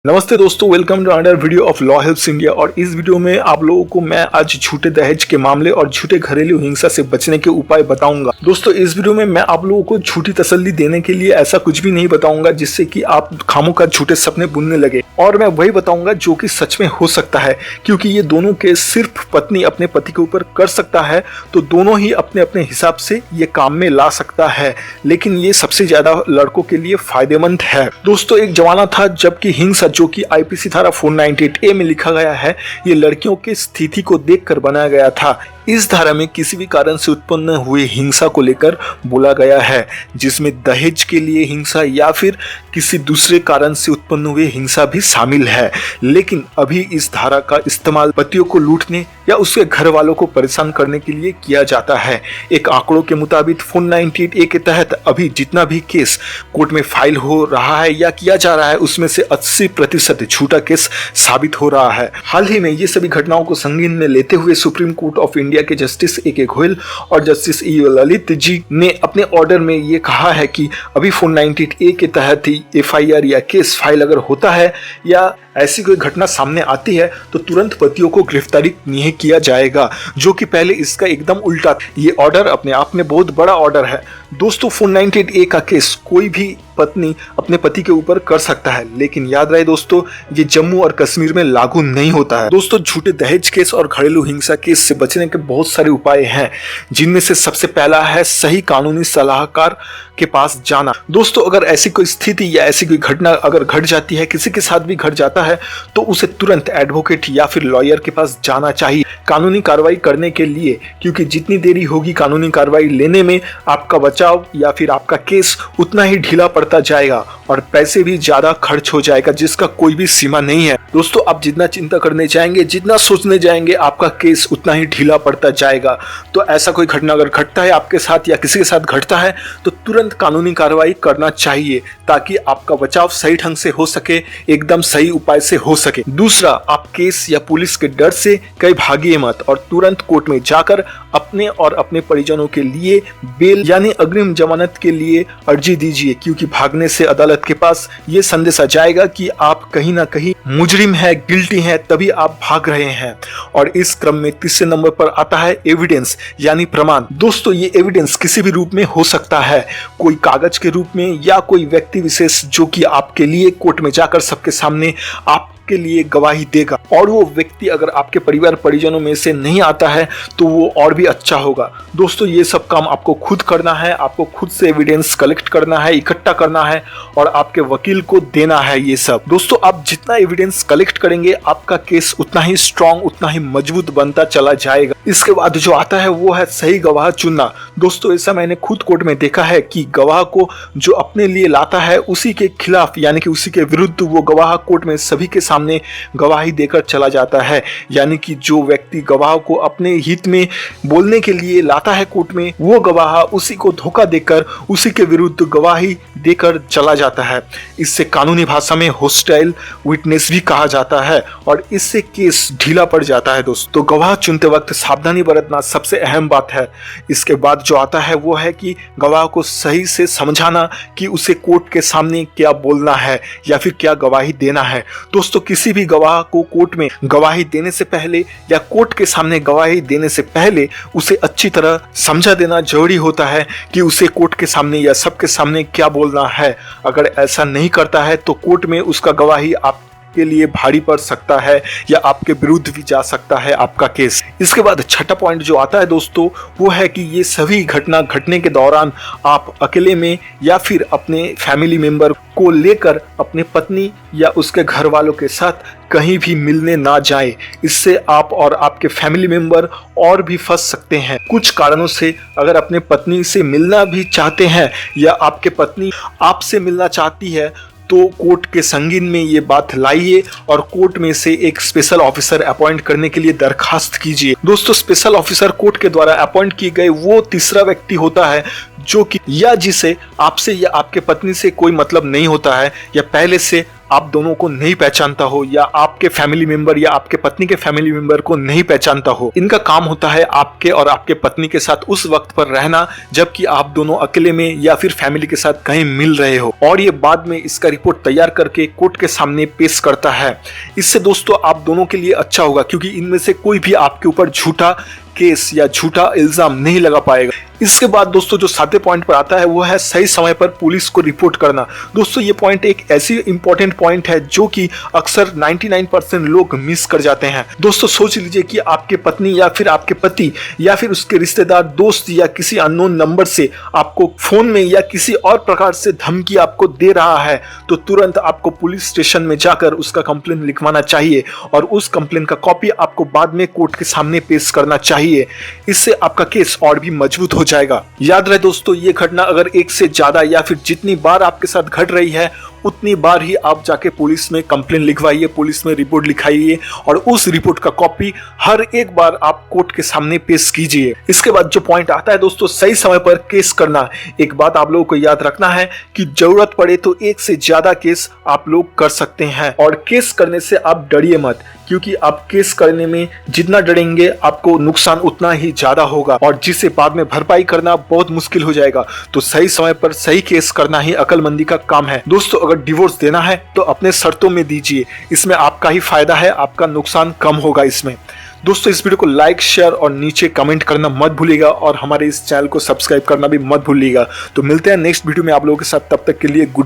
नमस्ते दोस्तों, welcome to another video of law helps India. और इस वीडियो में आप लोगों को मैं आज झूठे दहेज के मामले और झूठे घरेलू हिंसा से बचने के उपाय बताऊंगा। दोस्तों, इस वीडियो में मैं आप लोगों को झूठी तसल्ली देने के लिए ऐसा कुछ भी नहीं बताऊंगा जिससे कि आप खामोखा झूठे सपने बुनने लगे, और मैं वही बताऊंगा जो कि सच में हो सकता है, क्योंकि ये दोनों के सिर्फ पत्नी अपने पति के ऊपर कर सकता है तो दोनों ही अपने अपने हिसाब से ये काम में ला सकता है, लेकिन ये सबसे ज्यादा लड़कों के लिए फायदेमंद है। दोस्तों, एक जमाना था जबकि हिंसा, जो कि आईपीसी धारा 498A में लिखा गया है, ये लड़कियों की स्थिति को देखकर बनाया गया था। इस धारा में किसी भी कारण से उत्पन्न हुए हिंसा को लेकर बोला गया है, जिसमें दहेज के लिए हिंसा या फिर किसी दूसरे कारण से उत्पन्न हुए हिंसा भी शामिल है। लेकिन अभी इस धारा का इस्तेमाल पतियों को लूटने या उसके घर वालों को परेशान करने के लिए किया जाता है। एक आंकड़ों के मुताबिक 498A के तहत अभी जितना भी केस कोर्ट में फाइल हो रहा है या किया जा रहा है, उसमें से 80% झूठा केस साबित हो रहा है। हाल ही में ये सभी घटनाओं को संज्ञान में लेते हुए सुप्रीम कोर्ट ऑफ इंडिया के जस्टिस ए के गोयल और जस्टिस ई ललित जी ने अपने ऑर्डर में ये कहा है कि अभी 498A के तहत ही FIR या केस फाइल अगर होता है या ऐसी कोई घटना सामने आती है तो तुरंत पतियों को गिरफ्तारी नहीं किया जाएगा, जो कि पहले इसका एकदम उल्टा था। ये ऑर्डर अपने आप में बहुत बड़ा ऑर्डर है। दोस्तों, 498A का केस कोई भी पत्नी अपने पति के ऊपर कर सकता है, लेकिन याद रहे दोस्तों, ये जम्मू और कश्मीर में लागू नहीं होता है। दोस्तों, झूठे दहेज केस और घरेलू हिंसा केस से बचने के बहुत सारे उपाय हैं, जिनमें से सबसे पहला है सही कानूनी सलाहकार के पास जाना। दोस्तों, अगर ऐसी कोई स्थिति या ऐसी कोई घटना अगर घट जाती है, किसी के साथ भी घट जाता है, तो उसे तुरंत एडवोकेट या फिर लॉयर के पास जाना चाहिए कानूनी कार्रवाई करने के लिए, क्योंकि जितनी देरी होगी कानूनी कार्रवाई लेने में, आपका बचाव या फिर आपका केस उतना ही ढीला पड़ता जाएगा और पैसे भी ज्यादा खर्च हो जाएगा, जिसका कोई भी सीमा नहीं है। दोस्तों, आप जितना चिंता करने जाएंगे, जितना सोचने जाएंगे, आपका केस उतना ही ढीला पड़ता जाएगा। तो ऐसा कोई घटना अगर घटता है आपके साथ या किसी के साथ घटता है तो तुरंत कानूनी कार्रवाई करना चाहिए, ताकि आपका बचाव सही ढंग से हो सके, एकदम सही उपाय से हो सके। दूसरा, आप केस या पुलिस के डर से कहीं भागिए मत और तुरंत कोर्ट में जाकर अपने और अपने परिजनों के लिए बेल यानी अग्रिम जमानत के लिए अर्जी दीजिए, क्योंकि भागने से अदालत के पास ये संदेश आ जाएगा कि आप कहीं ना कहीं मुजरिम है, गिल्टी है, तभी आप भाग रहे हैं। और इस क्रम में तीसरे नंबर पर आता है एविडेंस यानी प्रमाण। दोस्तों, ये एविडेंस किसी भी रूप में हो सकता है, कोई कागज के रूप में या कोई व्यक्ति विशेष जो कि आपके लिए कोर्ट में जाकर सबके सामने आप के लिए गवाही देगा, और वो व्यक्ति अगर आपके परिवार परिजनों में से नहीं आता है तो वो और भी अच्छा होगा। दोस्तों, ये सब काम आपको खुद करना है, आपको खुद से एविडेंस कलेक्ट करना है, इकट्ठा करना है और आपके वकील को देना है ये सब। दोस्तों, आप जितना एविडेंस कलेक्ट करेंगे, आपका केस उतना ही स्ट्रांग, उतना ही मजबूत बनता चला जाएगा। इसके बाद जो आता है वो है सही गवाह चुनना। दोस्तों, ऐसा मैंने खुद कोर्ट में देखा है कि गवाह को जो अपने लिए लाता है, उसी के खिलाफ यानी कि उसी के विरुद्ध वो गवाह कोर्ट में सभी के सामने गवाही देकर चला जाता है। यानी कि जो व्यक्ति गवाह को अपने हित में बोलने के लिए लाता है कोर्ट में, वो गवाह उसी को धोखा देकर उसी के विरुद्ध गवाही देकर चला जाता है। इससे कानूनी भाषा में होस्टाइल विटनेस भी कहा जाता है और इससे केस ढीला पड़ जाता है। दोस्तों, गवाह चुनते वक्त सावधानी बरतना सबसे अहम बात है। इसके बाद जो आता है वो है कि गवाह को सही से समझाना कि उसे कोर्ट के सामने क्या बोलना है या फिर क्या गवाही देना है। दोस्तों, किसी भी गवाह को कोर्ट में गवाही देने से पहले या कोर्ट के सामने गवाही देने से पहले उसे अच्छी तरह समझा देना जरूरी होता है कि उसे कोर्ट के सामने या सबके सामने क्या बोलना है। अगर ऐसा नहीं करता है तो कोर्ट में उसका गवाही आपके लिए भारी पड़ सकता है या आपके विरुद्ध भी जा सकता है आपका केस। इसके बाद छठा पॉइंट जो आता है दोस्तों, वो है कि ये सभी घटना घटने के दौरान आप अकेले में या फिर अपने फैमिली मेंबर को लेकर अपने पत्नी या उसके घर वालों के साथ कहीं भी मिलने ना जाएं। इससे आप और आपके फैमिली मेंबर और भी फंस सकते हैं। कुछ कारणों से अगर अपने पत्नी से मिलना भी चाहते हैं या आपके पत्नी आपसे मिलना चाहती है तो कोर्ट के संगीन में ये बात लाइए और कोर्ट में से एक स्पेशल ऑफिसर अपॉइंट करने के लिए दरखास्त कीजिए। दोस्तों, स्पेशल ऑफिसर कोर्ट के द्वारा अपॉइंट किए गए वो तीसरा व्यक्ति होता है जो कि या जिसे आपसे या आपके पत्नी से कोई मतलब नहीं होता है, या पहले से आप दोनों को नहीं पहचानता हो, या आपके फैमिली मेंबर या आपके पत्नी के फैमिली मेंबर को नहीं पहचानता हो। इनका काम होता है आपके और आपके पत्नी के साथ उस वक्त पर रहना जबकि आप दोनों अकेले में या फिर फैमिली के साथ कहीं मिल रहे हो, और ये बाद में इसका रिपोर्ट तैयार करके कोर्ट के सामने पेश करता है। इससे दोस्तों आप दोनों के लिए अच्छा होगा, क्योंकि इनमें से कोई भी आपके ऊपर झूठा केस या झूठा इल्जाम नहीं लगा पाएगा। इसके बाद दोस्तों जो 7वें पॉइंट पर आता है वो है सही समय पर पुलिस को रिपोर्ट करना। दोस्तों ये पॉइंट एक ऐसी इंपॉर्टेंट पॉइंट है जो कि अक्सर 99% लोग मिस कर जाते हैं। दोस्तों सोच लीजिए कि आपके पत्नी या फिर आपके पति या फिर उसके रिश्तेदार, दोस्त या किसी अननोन नंबर से आपको फोन में या किसी और प्रकार से धमकी आपको दे रहा है, तो तुरंत आपको पुलिस स्टेशन में जाकर उसका कंप्लेन लिखवाना चाहिए और उस कंप्लेन का कॉपी आपको बाद में कोर्ट के सामने पेश करना चाहिए। इससे आपका केस और भी मजबूत हो जाएगा। याद रहे दोस्तों, ये घटना अगर एक से ज्यादा या फिर जितनी बार आपके साथ घट रही है उतनी बार ही आप जाके पुलिस में कंप्लेन लिखवाइए, पुलिस में रिपोर्ट लिखाइए और उस रिपोर्ट का कॉपी हर एक बार आप कोर्ट के सामने पेश कीजिए। इसके बाद जो पॉइंट आता है दोस्तों, सही समय पर केस करना। एक बात आप लोगों को याद रखना है कि जरूरत पड़े तो एक से ज्यादा केस आप लोग कर सकते हैं, और केस करने से आप डरिए मत, क्योंकि आप केस करने में जितना डरेंगे आपको नुकसान उतना ही ज्यादा होगा और जिसे बाद में भरपाई करना बहुत मुश्किल हो जाएगा। तो सही समय पर सही केस करना ही अक्लमंदी का काम है। दोस्तों अगर डिवोर्स देना है तो अपने शर्तों में दीजिए, इसमें आपका ही फायदा है, आपका नुकसान कम होगा इसमें। दोस्तों इस वीडियो को लाइक, शेयर और नीचे कमेंट करना मत भूलिएगा और हमारे इस चैनल को सब्सक्राइब करना भी मत भूलिएगा। तो मिलते हैं नेक्स्ट वीडियो में आप लोगों के साथ, तब तक के लिए गुड बाय।